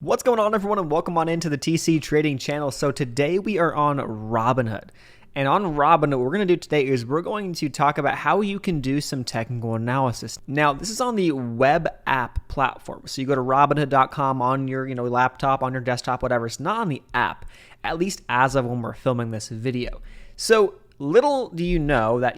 What's going on, everyone, and welcome on into the TC Trading channel. So today we are on Robinhood. And on Robinhood, what we're going to do today is we're going to talk about how you can do some technical analysis. Now, this is on the web app platform. So you go to Robinhood.com on your laptop, on your desktop, whatever. It's not on the app, at least as of when we're filming this video. So little do you know that,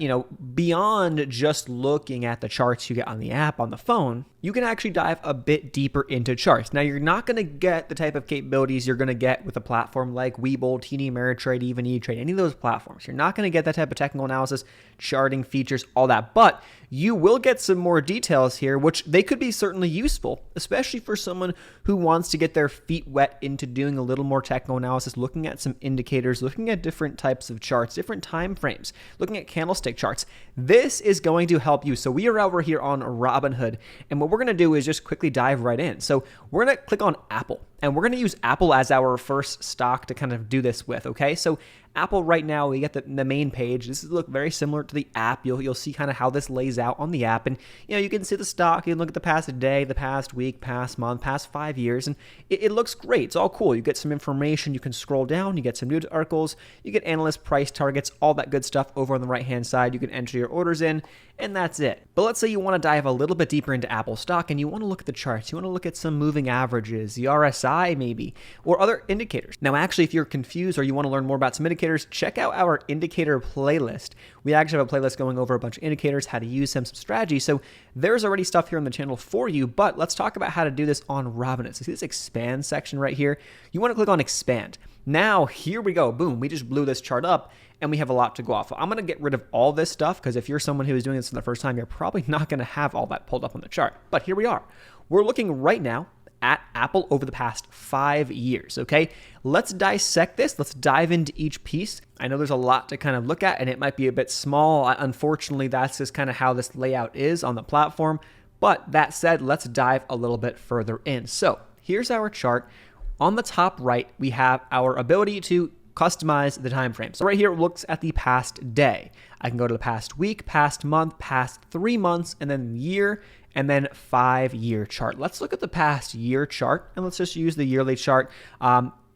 beyond just looking at the charts you get on the app on the phone, you can actually dive a bit deeper into charts. Now, you're not going to get the type of capabilities you're going to get with a platform like Webull, TD Ameritrade, even E-Trade, any of those platforms. You're not going to get that type of technical analysis, charting features, all that, but you will get some more details here, which they could be certainly useful, especially for someone who wants to get their feet wet into doing a little more technical analysis, looking at some indicators, looking at different types of charts, different time frames, looking at candlestick charts. This is going to help you. So we are over here on Robinhood, and what we're going to do is just quickly dive right in. So we're going to click on Apple, and we're going to use Apple as our first stock to kind of do this with, okay? So Apple right now, we get the main page. This look very similar to the app. You'll see kind of how this lays out on the app, and you can see the stock. You can look at the past day, the past week, past month, past 5 years, and it looks great. It's all cool. You get some information. You can scroll down. You get some news articles. You get analyst price targets, all that good stuff over on the right-hand side. You can enter your orders in, and that's it. But let's say you want to dive a little bit deeper into Apple stock, and you want to look at the charts. You want to look at some moving averages, the RSI maybe, or other indicators. Now, actually, if you're confused or you want to learn more about some indicators, check out our indicator playlist. We actually have a playlist going over a bunch of indicators, how to use them, some strategy. So there's already stuff here on the channel for you, but let's talk about how to do this on Robinhood. So see this expand section right here? You want to click on expand. Now, here we go. Boom, we just blew this chart up, and we have a lot to go off of. I'm going to get rid of all this stuff because if you're someone who is doing this for the first time, you're probably not going to have all that pulled up on the chart. But here we are. We're looking right now at Apple over the past 5 years, okay? Let's dissect this. Let's dive into each piece. I know there's a lot to kind of look at, and it might be a bit small. Unfortunately, that's just kind of how this layout is on the platform. But that said, let's dive a little bit further in. So here's our chart. On the top right, we have our ability to customize the time frame. So right here, it looks at the past day. I can go to the past week, past month, past 3 months, and then year, and then 5-year chart. Let's look at the past year chart, and let's just use the yearly chart.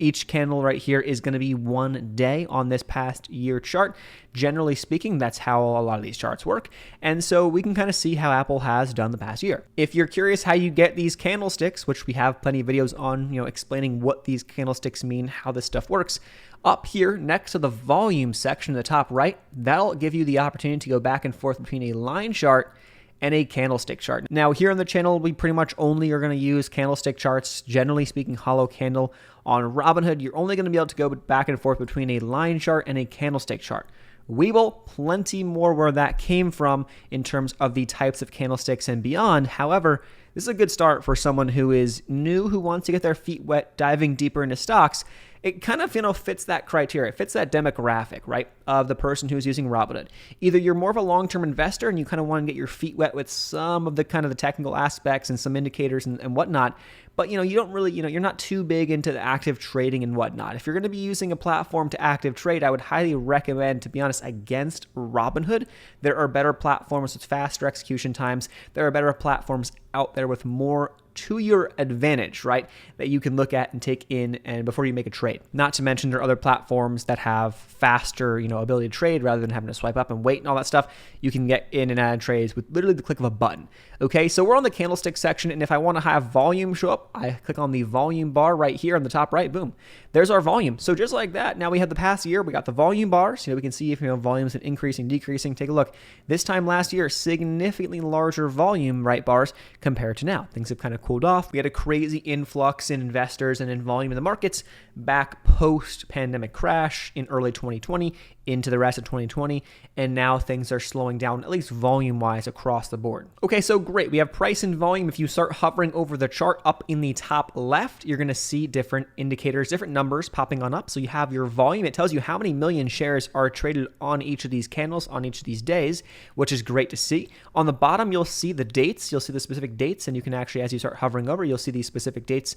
Each candle right here is going to be 1 day on this past year chart. Generally speaking, that's how a lot of these charts work. And so we can kind of see how Apple has done the past year. If you're curious how you get these candlesticks, which we have plenty of videos on, explaining what these candlesticks mean, how this stuff works, up here next to the volume section in the top right, that'll give you the opportunity to go back and forth between a line chart and a candlestick chart. Now, here on the channel, we pretty much only are going to use candlestick charts, generally speaking, hollow candle. On Robinhood, you're only going to be able to go back and forth between a line chart and a candlestick chart. Webull, plenty more where that came from in terms of the types of candlesticks and beyond. However, this is a good start for someone who is new, who wants to get their feet wet, diving deeper into stocks. It kind of, fits that criteria. It fits that demographic, right, of the person who's using Robinhood. Either you're more of a long-term investor and you kind of want to get your feet wet with some of the kind of the technical aspects and some indicators and whatnot, but, you don't really, you're not too big into the active trading and whatnot. If you're going to be using a platform to active trade, I would highly recommend, to be honest, against Robinhood. There are better platforms with faster execution times. There are better platforms out there with more to your advantage, right, that you can look at and take in and before you make a trade. Not to mention there are other platforms that have faster, ability to trade rather than having to swipe up and wait and all that stuff. You can get in and out of trades with literally the click of a button. Okay, so we're on the candlestick section, and if I want to have volume show up, I click on the volume bar right here on the top right, boom, there's our volume. So just like that, now we have the past year, we got the volume bars. We can see if volume's been increasing, decreasing. Take a look. This time last year, significantly larger volume right bars compared to now. Things have kind of cooled off. We had a crazy influx in investors and in volume in the markets back post-pandemic crash in early 2020 into the rest of 2020, and now things are slowing down, at least volume-wise, across the board. Okay, so great. We have price and volume. If you start hovering over the chart up in the top left, you're going to see different indicators, different numbers popping on up. So you have your volume. It tells you how many million shares are traded on each of these candles on each of these days, which is great to see. On the bottom, you'll see the dates. You'll see the specific dates, and you can actually, as you start hovering over, you'll see these specific dates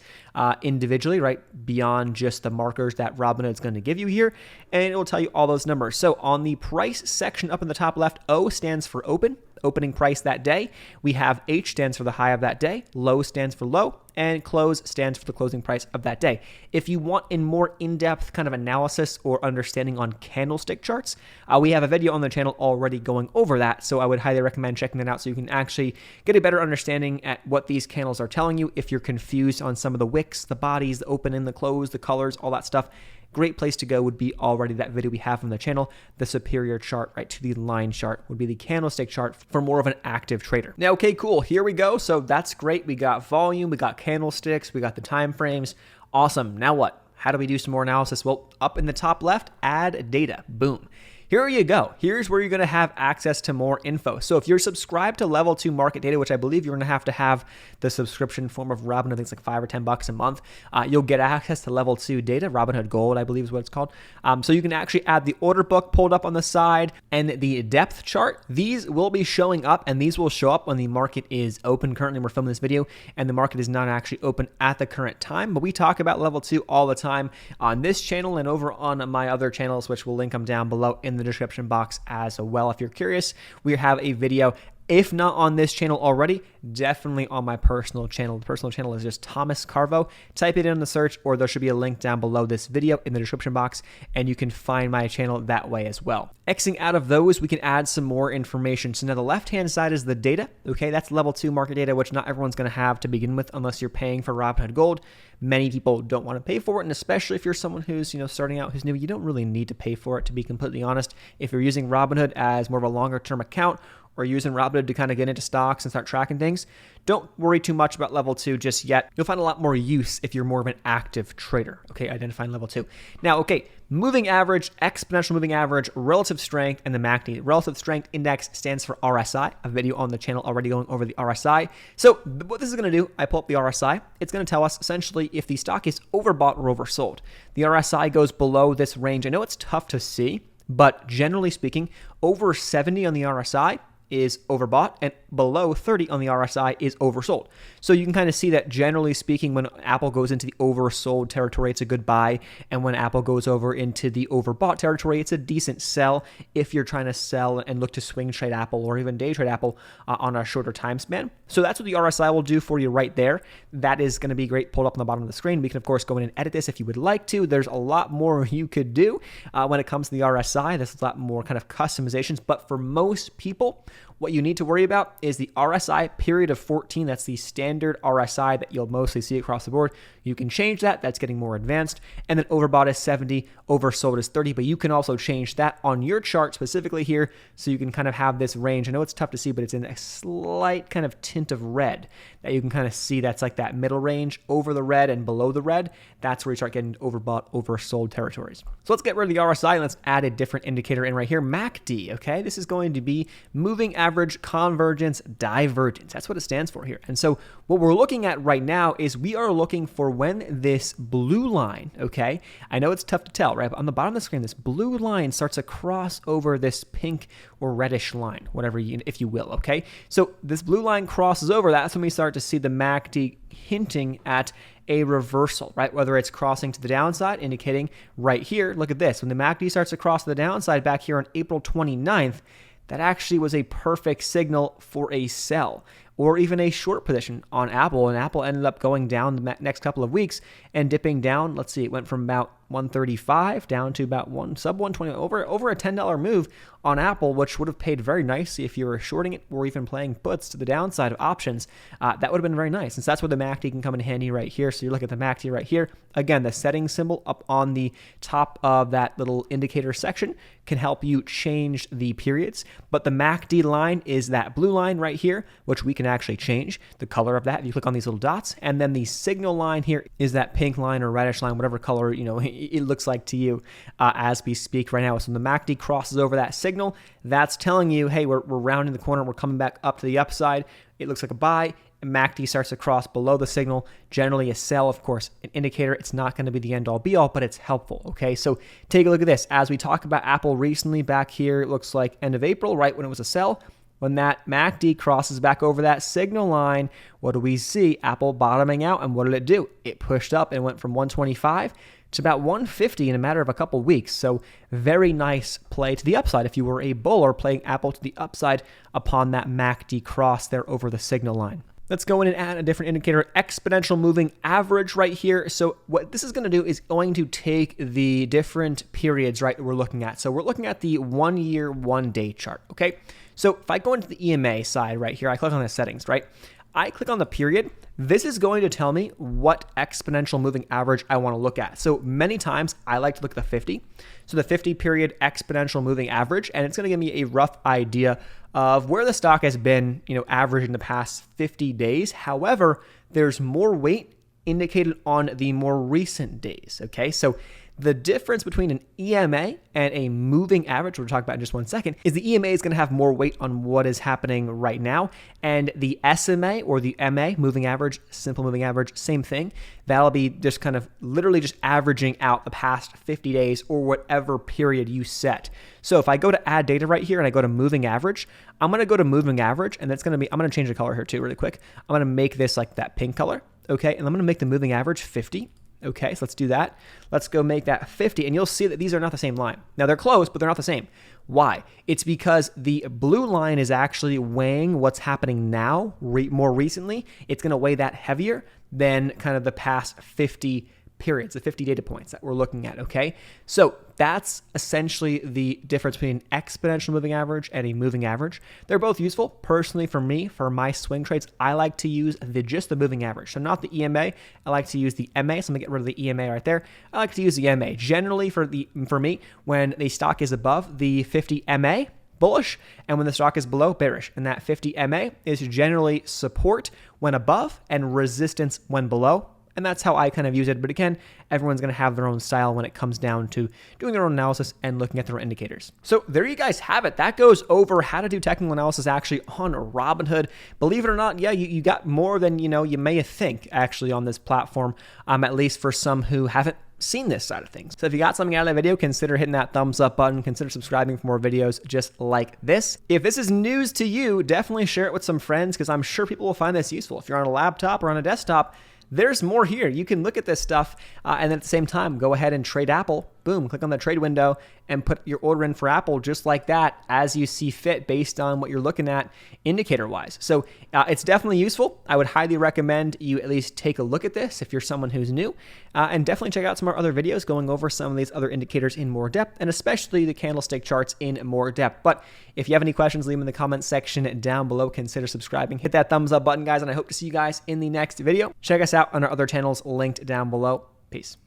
individually, right, beyond just the markers that Robinhood is going to give you here, and it will tell you all those numbers. So on the price section up in the top left, O stands for open. opening price that day. We have H stands for the high of that day, low stands for low, and close stands for the closing price of that day. If you want a more in-depth kind of analysis or understanding on candlestick charts, we have a video on the channel already going over that, so I would highly recommend checking that out so you can actually get a better understanding at what these candles are telling you. If you're confused on some of the wicks, the bodies, the open and the close, the colors, all that stuff, great place to go would be already that video we have on the channel. The superior chart, right, to the line chart would be the candlestick chart for more of an active trader. Now, okay, cool. Here we go. So that's great. We got volume, we got candlesticks, we got the time frames. Awesome. Now what? How do we do some more analysis? Well, up in the top left, add data. Boom. Here you go. Here's where you're going to have access to more info. So if you're subscribed to level 2 market data, which I believe you're going to have the subscription form of Robinhood, I think it's like $5 or $10 a month, you'll get access to level 2 data. Robinhood Gold, I believe is what it's called. So you can actually add the order book pulled up on the side and the depth chart. These will be showing up, and these will show up when the market is open. Currently, we're filming this video and the market is not actually open at the current time, but we talk about level 2 all the time on this channel and over on my other channels, which we'll link them down below in the description box as well. If you're curious, we have a video, if not on this channel already, definitely on my personal channel. The personal channel is just Thomas Carvo. Type it in the search, or there should be a link down below this video in the description box, and you can find my channel that way as well. Xing out of those, we can add some more information. So now the left-hand side is the data. Okay, that's level 2 market data, which not everyone's going to have to begin with unless you're paying for Robinhood Gold. Many people don't want to pay for it, and especially if you're someone who's starting out, who's new, you don't really need to pay for it, to be completely honest. If you're using Robinhood as more of a longer-term account, or using Robinhood to kind of get into stocks and start tracking things, don't worry too much about level 2 just yet. You'll find a lot more use if you're more of an active trader, okay, identifying level 2. Now, okay, moving average, exponential moving average, relative strength, and the MACD. Relative strength index stands for RSI. A video on the channel already going over the RSI. So what this is going to do, I pull up the RSI. It's going to tell us essentially if the stock is overbought or oversold. The RSI goes below this range. I know it's tough to see, but generally speaking, over 70 on the RSI is overbought, and below 30 on the RSI is oversold. So you can kind of see that generally speaking, when Apple goes into the oversold territory, it's a good buy. And when Apple goes over into the overbought territory, it's a decent sell if you're trying to sell and look to swing trade Apple or even day trade Apple on a shorter time span. So that's what the RSI will do for you right there. That is going to be great, pulled up on the bottom of the screen. We can, of course, go in and edit this if you would like to. There's a lot more you could do when it comes to the RSI. There's a lot more kind of customizations, but for most people, what you need to worry about is the RSI period of 14. That's the standard RSI that you'll mostly see across the board. You can change that. That's getting more advanced. And then overbought is 70, oversold is 30. But you can also change that on your chart specifically here, so you can kind of have this range. I know it's tough to see, but it's in a slight kind of tint of red that you can kind of see. That's like that middle range over the red and below the red. That's where you start getting overbought, oversold territories. So let's get rid of the RSI and let's add a different indicator in right here, MACD. Okay, this is going to be moving average convergence divergence. That's what it stands for here. And so what we're looking at right now is we are looking for when this blue line, okay, I know it's tough to tell, right? But on the bottom of the screen, this blue line starts to cross over this pink or reddish line, whatever if you will, okay? So this blue line crosses over, that's when we start to see the MACD hinting at a reversal, right? Whether it's crossing to the downside, indicating right here, look at this. When the MACD starts to cross to the downside back here on April 29th, that actually was a perfect signal for a sell or even a short position on Apple. And Apple ended up going down the next couple of weeks and dipping down. Let's see, it went from about 135 down to about sub 120, over a $10 move on Apple, which would have paid very nicely if you were shorting it or even playing puts to the downside of options. That would have been very nice, since that's where the MACD can come in handy right here. So you look at the MACD right here. Again, the setting symbol up on the top of that little indicator section can help you change the periods. But the MACD line is that blue line right here, which we can actually change the color of that if you click on these little dots. And then the signal line here is that pink line or reddish line, whatever color it looks like to you as we speak right now. So when the MACD crosses over that signal, that's telling you, hey, we're rounding the corner, we're coming back up to the upside. It looks like a buy. MACD starts to cross below the signal, generally a sell, of course, an indicator. It's not going to be the end all be all, but it's helpful. Okay, so take a look at this. As we talk about Apple recently back here, it looks like end of April, right when it was a sell. When that MACD crosses back over that signal line, what do we see? Apple bottoming out, and what did it do? It pushed up and went from 125 to about 150 in a matter of a couple weeks. So very nice play to the upside if you were a bull or playing Apple to the upside upon that MACD cross there over the signal line. Let's go in and add a different indicator, exponential moving average right here. So what this is going to do is going to take the different periods, right, that we're looking at. So we're looking at the 1 year, 1 day chart, okay? So if I go into the EMA side right here, I click on the settings, right? I click on the period. This is going to tell me what exponential moving average I want to look at. So many times I like to look at the 50. So the 50 period exponential moving average, and it's going to give me a rough idea of where the stock has been, average in the past 50 days. However, there's more weight indicated on the more recent days, okay? So the difference between an EMA and a moving average, we'll talk about in just 1 second, is the EMA is going to have more weight on what is happening right now. And the SMA or the MA, moving average, simple moving average, same thing. That'll be just kind of literally just averaging out the past 50 days or whatever period you set. So if I go to add data right here and I go to moving average, I'm going to go to moving average, and that's going to be, I'm going to change the color here too really quick. I'm going to make this like that pink color, okay? And I'm going to make the moving average 50. Okay, so let's do that. Let's go make that 50, and you'll see that these are not the same line. Now, they're close, but they're not the same. Why? It's because the blue line is actually weighing what's happening now more recently. It's going to weigh that heavier than kind of the past 50 periods, the 50 data points that we're looking at, okay? So that's essentially the difference between an exponential moving average and a moving average. They're both useful. Personally, for me, for my swing trades, I like to use just the moving average. So not the EMA. I like to use the MA. So I'm gonna get rid of the EMA right there. I like to use the MA. Generally, for me, when the stock is above the 50 MA, bullish, and when the stock is below, bearish. And that 50 MA is generally support when above and resistance when below. And that's how I kind of use it. But again, everyone's going to have their own style when it comes down to doing their own analysis and looking at their own indicators. So there you guys have it. That goes over how to do technical analysis actually on Robinhood. Believe it or not, yeah, you got more than you may think actually on this platform, at least for some who haven't seen this side of things. So if you got something out of that video, consider hitting that thumbs up button, consider subscribing for more videos just like this. If this is news to you, definitely share it with some friends because I'm sure people will find this useful. If you're on a laptop or on a desktop, there's more here. You can look at this stuff and at the same time, go ahead and trade Apple. Boom, click on the trade window and put your order in for Apple just like that as you see fit based on what you're looking at indicator-wise. So it's definitely useful. I would highly recommend you at least take a look at this if you're someone who's new and definitely check out some of our other videos going over some of these other indicators in more depth and especially the candlestick charts in more depth. But if you have any questions, leave them in the comments section down below. Consider subscribing. Hit that thumbs up button, guys, and I hope to see you guys in the next video. Check us out on our other channels linked down below. Peace.